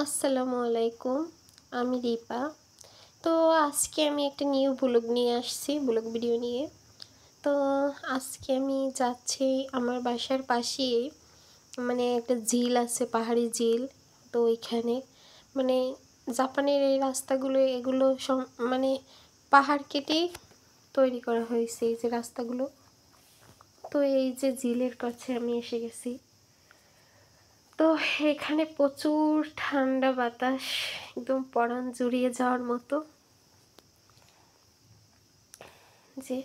আসসালামু আলাইকুম। আমি রিপা। তো আজকে আমি একটা নিউ ব্লগ নিয়ে আসছি, ব্লগ ভিডিও নিয়ে। তো আজকে আমি যাচ্ছি আমার বাসার পাশেই, মানে একটা ঝিল আছে, পাহাড়ি ঝিল। তো ওইখানে মানে জাপানের এই রাস্তাগুলো, এগুলো মানে পাহাড় কেটেই তৈরি করা হয়েছে এই যে রাস্তাগুলো। তো এই যে ঝিলের কাছে আমি এসে গেছি। তো এখানে প্রচুর ঠান্ডা বাতাস, একদম পরাণ জুড়িয়ে যাওয়ার মতো। যে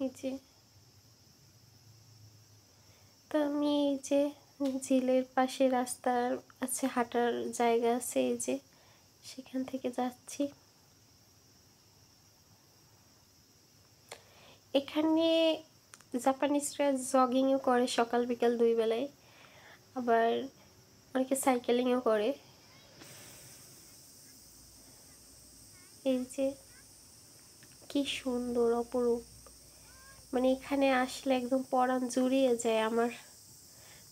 এই যে তো আমি এই যে ঝিলের পাশে রাস্তা আছে, হাঁটার জায়গা আছে, এই যে সেখান থেকে যাচ্ছি। এখানে জাপানিজরা জগিংও করে সকাল বিকাল দুই বেলায়, আবার অনেকে সাইকেলিংও করে। এই যে কি সুন্দর অপরূপ, মানে এখানে আসলে একদম পরাণ জুড়িয়ে যায় আমার।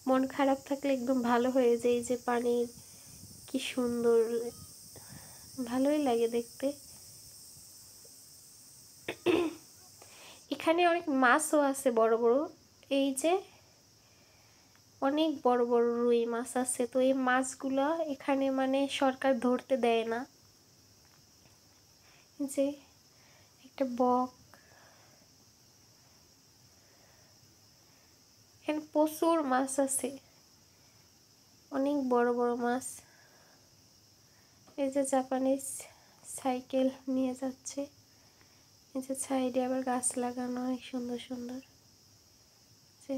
মন খারাপ থাকলে একদম ভালো হয়ে যায়। এই যে পানির কি সুন্দর, ভালোই লাগে দেখতে। এখানে অনেক মাছও আছে বড় বড়, এই যে অনেক বড় বড় রুই মাছ আছে। তো এই মাছগুলো এখানে মানে সরকার ধরতে দেয় না। যে একটা বক, এখানে প্রচুর মাছ আছে, অনেক বড় বড় মাছ। এই যে জাপানিজ সাইকেল নিয়ে যাচ্ছে, এই যে সাইডে আবার গাছ লাগানো অনেক সুন্দর সুন্দর। যে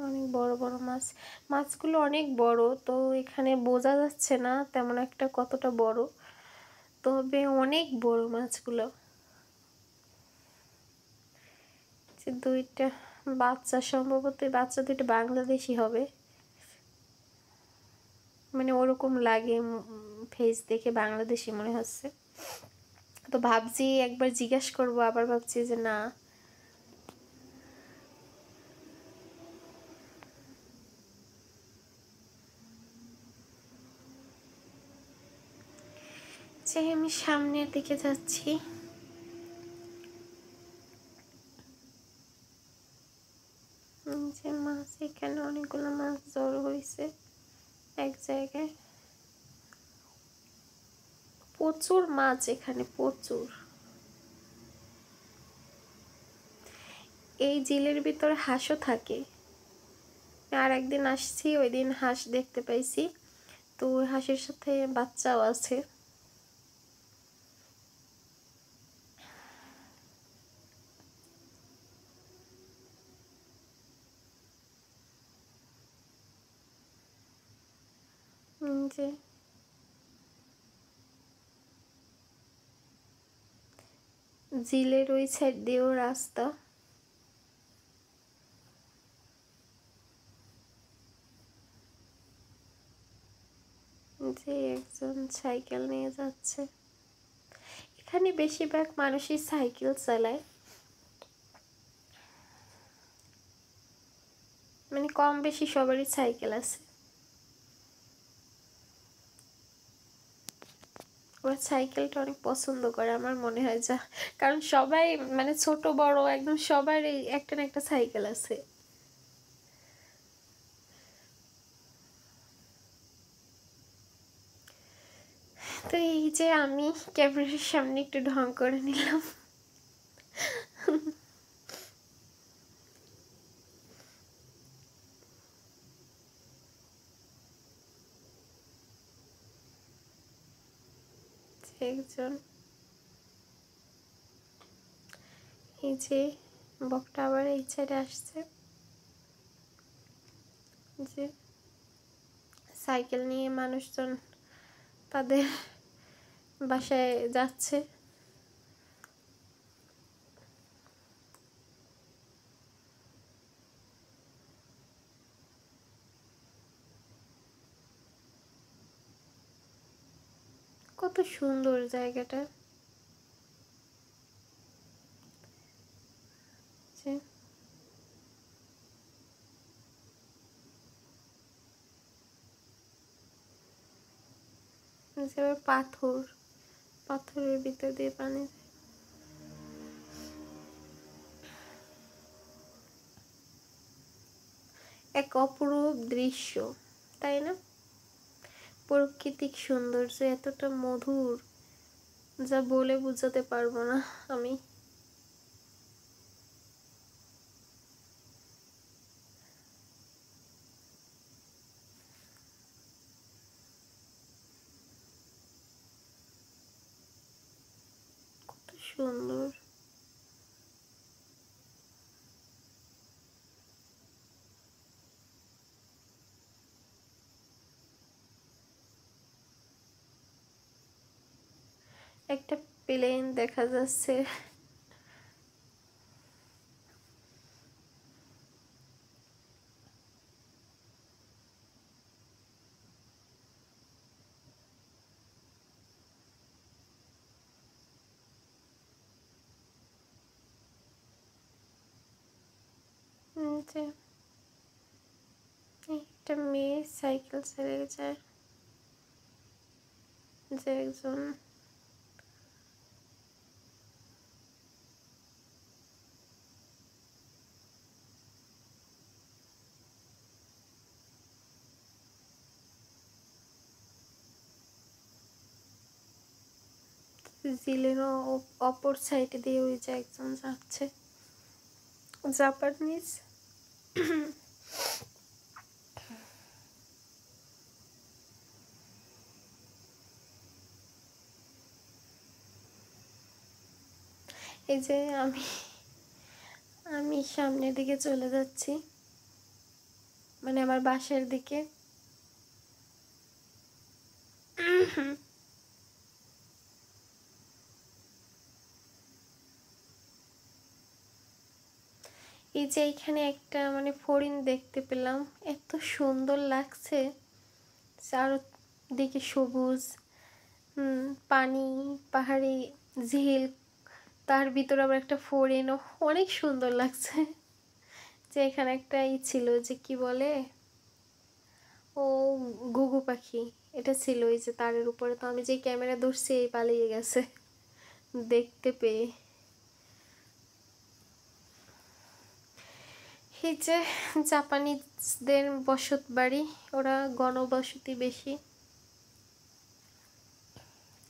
অনেক বড় বড় মাছ, মাছগুলো অনেক বড়। তো এখানে বোঝা যাচ্ছে না তেমন একটা কতটা বড়, তবে অনেক বড় মাছগুলো। যে দুইটা বাচ্চা, সম্ভবত বাচ্চা দুইটা বাংলাদেশি হবে, মানে ওরকম লাগে, ফেস দেখে বাংলাদেশি মনে হচ্ছে। তো ভাবছি একবার জিজ্ঞাসা করবো, আবার ভাবছি যে না। যে আমি সামনের দিকে যাচ্ছি। যে মাছ, এখানে অনেকগুলো মাছ জড়ো হয়েছে এক জায়গায়, প্রচুর মাছ এখানে, প্রচুর। এই ঝিলের ভিতরে হাঁসও থাকে। আর একদিন আসছি, ওই দিন হাঁস দেখতে পাইছি। তো ওই হাঁসের সাথে বাচ্চাও আছে। যে ঝিলের ওই সাইড দিয়েও রাস্তা। যে একজন সাইকেল নিয়ে যাচ্ছে। এখানে বেশিরভাগ মানুষই সাইকেল চালায়, মানে কম বেশি সবারই সাইকেল আছে। ওরা সাইকেলটা অনেক পছন্দ করে আমার মনে হয়, যা কারণ সবাই মানে ছোট বড় একদম সবারই একটা না একটা সাইকেল আছে। তো এই যে আমি ক্যামেরার সামনে একটু ঢং করে নিলাম। একজন, এই যে বকটা আবার এই সাইডে আসছে, যে সাইকেল নিয়ে মানুষজন তাদের বাসায় যাচ্ছে। কত সুন্দর জায়গাটা। পাথর, পাথরের ভিতর দিয়ে পানি। এক অপরূপ দৃশ্য, তাই না? প্রাকৃতিক সৌন্দর্য এতটা মধুর যা বলে বোঝাতে পারবো না আমি। কত সুন্দর। একটা প্লেন দেখা যাচ্ছে। যে একটা মেয়ে সাইকেল চালিয়ে যায়, যে একজন জিলেরও অপর সাইডে দিয়ে ওই যে একজন যাচ্ছে, জাপানিজ। এই যে আমি আমি সামনের দিকে চলে যাচ্ছি, মানে আমার বাসার দিকে। এই যে এখানে একটা মানে ফড়িং দেখতে পেলাম, এত সুন্দর লাগছে। চারদিকে সবুজ, পানি, পাহাড়ি ঝিল, তার ভিতরে আবার একটা ফড়িং, অনেক সুন্দর লাগছে। যে এখানে একটা ছিল, যে কি বলে, ও ঘুঘু পাখি, এটা ছিল এই যে তারের উপরে। তো আমি যে ক্যামেরা ধরছি এই পালিয়ে গেছে দেখতে পেয়ে। এই যে জাপানিজদের বসত বাড়ি, ওরা গণবসতি বেশি,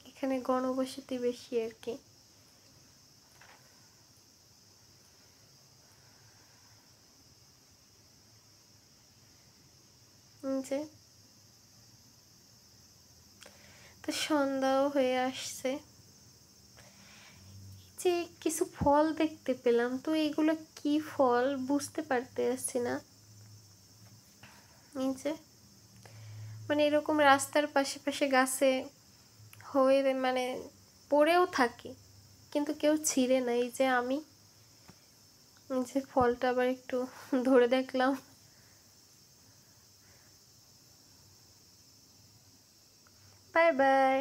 এখানে গণবসতি বেশি আর কি। যে তো সন্ধ্যাও হয়ে আসছে। যে কিছু ফল দেখতে পেলাম, তো এগুলো কি ফল বুঝতে পারতেছি না। এই যে মানে এরকম রাস্তার পাশে পাশে গাছে হয়ে মানে পড়েও থাকে, কিন্তু কেউ ছিঁড়ে না। এই যে আমি যে ফলটা আবার একটু ধরে দেখলাম। Bye bye.